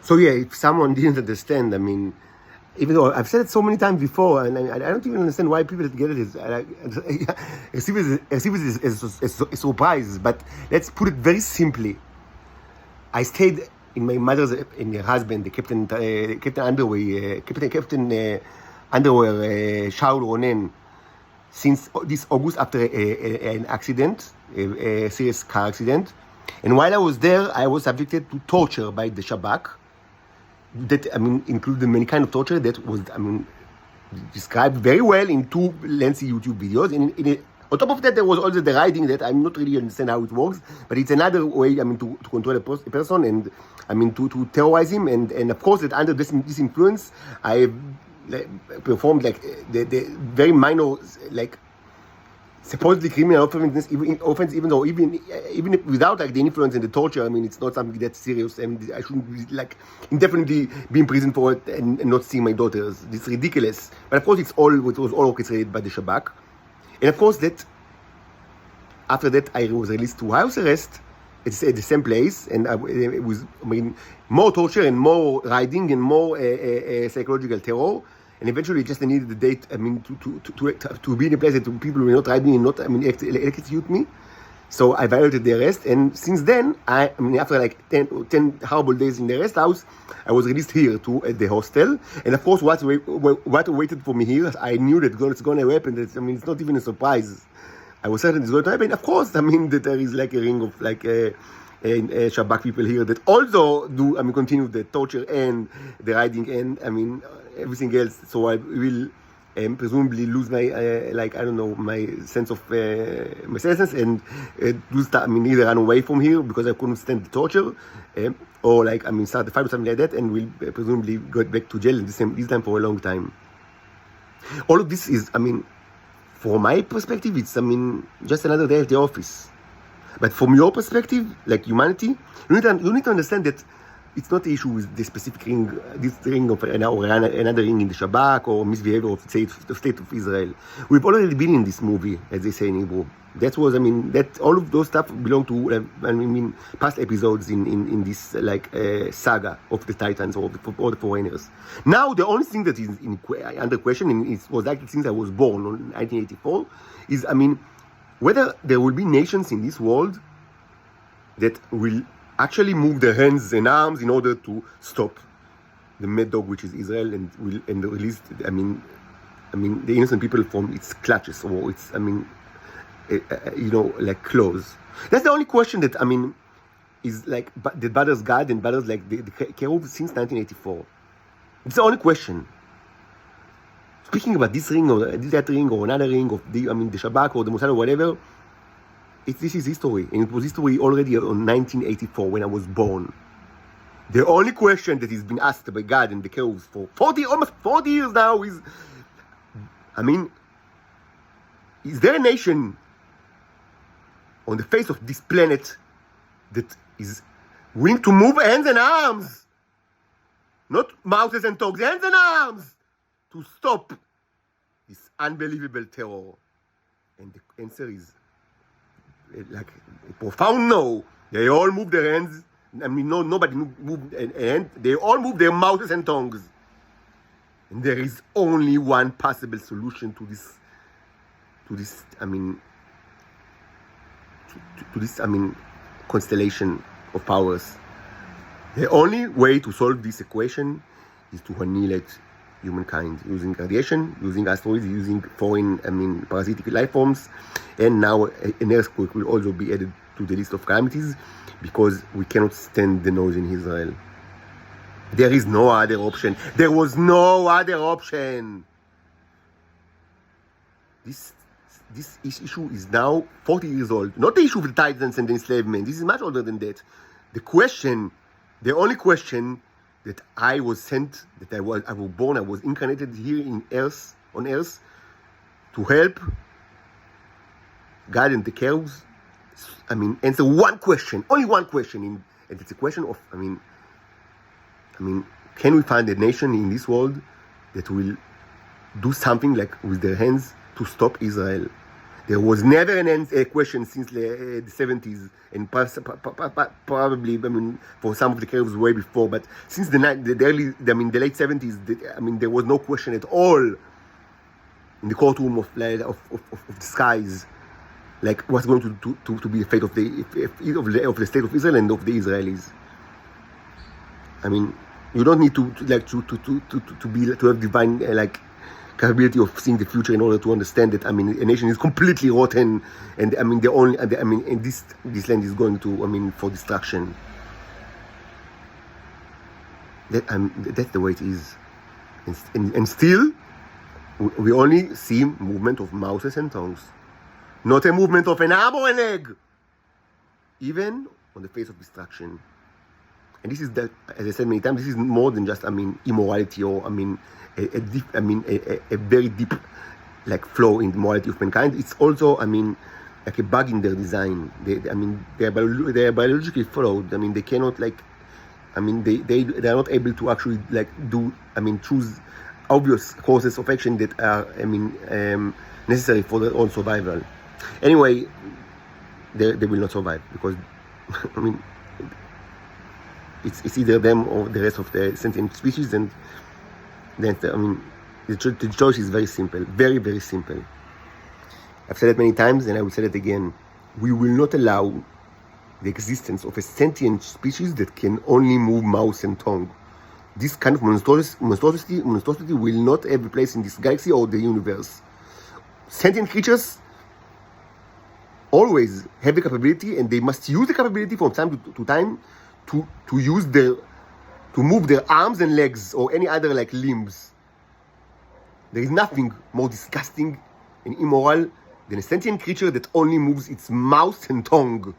So yeah, if someone didn't understand, I mean, even though I've said it so many times before, and I don't even understand why people get it as if it's a surprise. But let's put it very simply. I stayed in my mother's, in her husband, the Captain Underwear, Shaul Ronen, since this August after an accident, a serious car accident. And while I was there, I was subjected to torture by the Shabak. That, I mean, included many kind of torture that was, I mean, described very well in two lengthy YouTube videos. And on top of that, there was also the writing that I'm not really understand how it works, but it's another way, I mean, to control a person and, I mean, to terrorize him. And of course, that under this influence, I performed like the very minor, like, supposedly criminal offense, even though even without like the influence and the torture, I mean, it's not something that's serious, and I shouldn't be, like, indefinitely be in prison for it and not see my daughters. It's ridiculous. But of course, it was all orchestrated by the Shabak. And of course, that after that, I was released to house arrest. It's at the same place, and it was, I mean, more torture and more riding and more psychological terror. And eventually, just I needed the date, I mean, to be in a place that people were not riding and not, I mean, execute me. So I violated the arrest. And since then, I mean, after like 10 horrible days in the arrest house, I was released here at the hostel. And of course, what waited for me here, I knew that it's going to happen. I mean, it's not even a surprise. I was certain it's going to happen. Of course, I mean, that there is like a ring of like Shabak people here that also do, I mean, continue the torture and the riding and, I mean, everything else. So I will presumably lose my, like, I don't know, my sense of my senses and I mean, either run away from here because I couldn't stand the torture, or like, I mean, start the fight or something like that, and will presumably go back to jail this time for a long time. All of this is, I mean, from my perspective, it's, I mean, just another day at the office. But from your perspective, like humanity, you need to understand that it's not the issue with the specific ring, this ring of another ring in the Shabak or misbehavior of the state of Israel. We've already been in this movie, as they say in Hebrew. That was, I mean, that all of those stuff belong to, I mean, past episodes in this like saga of the Titans or all the foreigners. Now, the only thing that is under question, and it was like since I was born in 1984, is, I mean, whether there will be nations in this world that will actually move their hands and arms in order to stop the mad dog, which is Israel, and release, I mean, the innocent people from its clutches or its, I mean, you know, like claws. That's the only question that, I mean, is like that bothers God and bothers like the cherub since 1984. It's the only question. Speaking about this ring or that ring or another ring of the, I mean, the Shabak or the Mossad or whatever, this is history, and it was history already on 1984 when I was born. The only question that has been asked by God and the cherubs for almost 40 years now is, I mean, is there a nation on the face of this planet that is willing to move hands and arms, not mouths and tongues, hands and arms, to stop this unbelievable terror? And the answer is like a profound no. They all move their hands. I mean, no, nobody moved a hand. They all move their mouths and tongues. And there is only one possible solution to this. I mean, to this. I mean, constellation of powers. The only way to solve this equation is to annihilate humankind using radiation, using asteroids, using foreign, I mean, parasitic life forms, and now an earthquake will also be added to the list of calamities because we cannot stand the noise in Israel. There is no other option. There was no other option. This issue is now 40 years old. Not the issue of the Titans and the enslavement. This is much older than that. The only question that I was sent, that I was born, I was incarnated here on earth, to help God and the cherubs, I mean, answer one question, only one question, and it's a question of, I mean, can we find a nation in this world that will do something like with their hands to stop Israel? There was never a question since the 70s, and probably, I mean, for some of the curves way before, but since the late 70s, there was no question at all in the courtroom of the skies, like what's going to be the fate of the state of Israel and of the Israelis. I mean, you don't need to have divine capability of seeing the future in order to understand that. I mean, a nation is completely rotten, and I mean and this land is going to for destruction. That's the way it is, and still we only see movement of mouses and tongues, not a movement of an arm or an egg, even on the face of destruction. And this is that, as I said many times, this is more than just immorality or a very deep flaw in the morality of mankind. It's also like a bug in their design. They are biologically flawed. They cannot they are not able to actually choose obvious courses of action that are necessary for their own survival. Anyway, they will not survive because it's either them or the rest of the sentient species, and then the choice is very simple, very, very simple. I've said it many times, and I will say it again. We will not allow the existence of a sentient species that can only move mouth and tongue. This kind of monstrosity will not have a place in this galaxy or the universe. Sentient creatures always have the capability, and they must use the capability from time to time to move their arms and legs or any other limbs. There is nothing more disgusting and immoral than a sentient creature that only moves its mouth and tongue.